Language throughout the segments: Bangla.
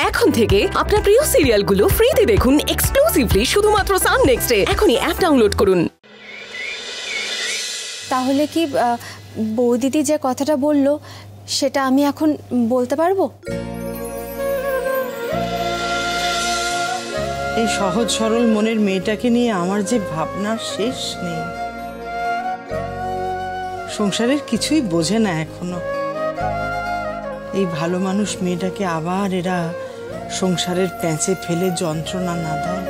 এখন থেকে আপনার প্রিয় সিরিয়ালগুলো ফ্রিতে দেখুন এক্সক্লুসিভলি শুধুমাত্র সান নেক্সটে। এখনই অ্যাপ ডাউনলোড করুন। তাহলে কি বৌদিদি যে কথাটা বললো সেটা আমি এখন বলতে পারবো? এই সহজ সরল মনের মেয়েটাকে নিয়ে আমার যে ভাবনার শেষ নেই। সংসারের কিছুই বোঝে না এখনো। এই ভালো মানুষ মেয়েটাকে আবার এরা সংসারের প্যাঁচে ফেলে যন্ত্রণা না দেয়।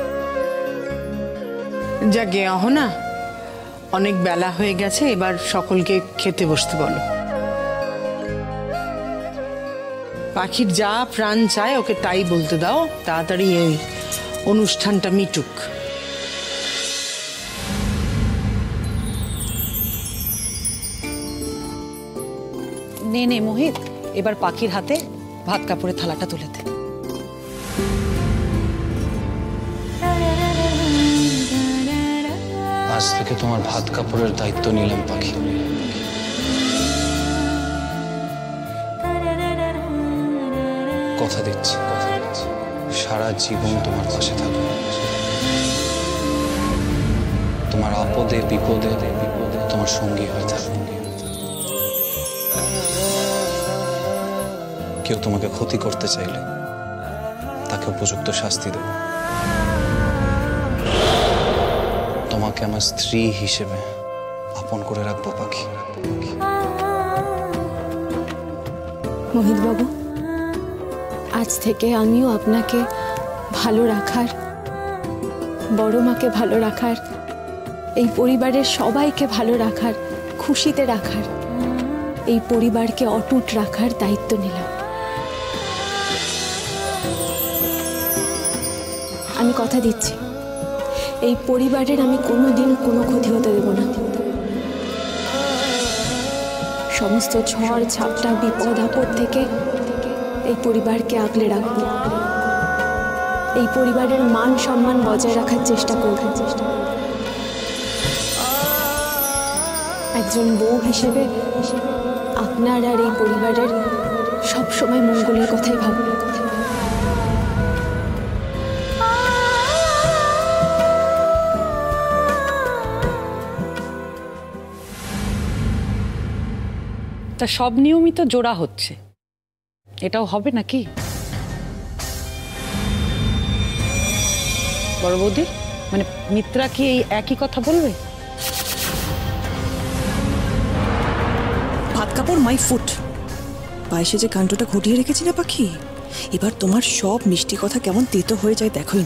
যা গেয়া হো না, অনেক বেলা হয়ে গেছে, এবার সকলকে খেতে বসতে বলো। পাখির যা প্রাণ চায় ওকে তাই বলতে দাও, তাড়াতাড়ি এই অনুষ্ঠানটা মিটুক। নে নে মোহিত, এবার পাখির হাতে ভাত কাপড়ের থালাটা তুলে দে। আজ থেকে তোমার ভাত কাপড়ের দায়িত্ব নিলাম পাখি। কথা দিচ্ছি সারা জীবন তোমার পাশে থাকবো। তোমার আপদে বিপদে তোমার সঙ্গী হয়ে থাকবো। কেউ তোমাকে ক্ষতি করতে চাইলে তাকে উপযুক্ত শাস্তি দেব। তোমাকে আমার স্ত্রী হিসেবে আপন করে রাখবো পাখি। মোহিত বাবু, আজ থেকে আমিও আপনাকে ভালো রাখার, বড় মাকে ভালো রাখার, এই পরিবারের সবাইকে ভালো রাখার, খুশিতে রাখার, এই পরিবারকে অটুট রাখার দায়িত্ব নিলাম। আমি কথা দিচ্ছি, এই পরিবারের আমি কোনোদিন কোনো ক্ষতি হতে দেব না। সমস্ত ঝড় ঝাপটা বিপদ আপদ থেকে এই পরিবারকে আগলে রাখবো। এই পরিবারের মান সম্মান বজায় রাখার চেষ্টা করব। একজন বউ হিসেবে আপনার আর এই পরিবারের সবসময় মঙ্গলের কথাই ভাববো। তা সব নিয়মই তো জোড়া হচ্ছে, এটাও হবে নাকি? বড় বৌদি, মানে মিত্রা কি এই একই কথা বলবে? ভাত কাপড় মাই ফুট। পায়েসে যে কাণ্ডটা ঘটিয়ে রেখেছি না পাখি, এবার তোমার সব মিষ্টি কথা কেমন তেতো হয়ে যায় দেখোই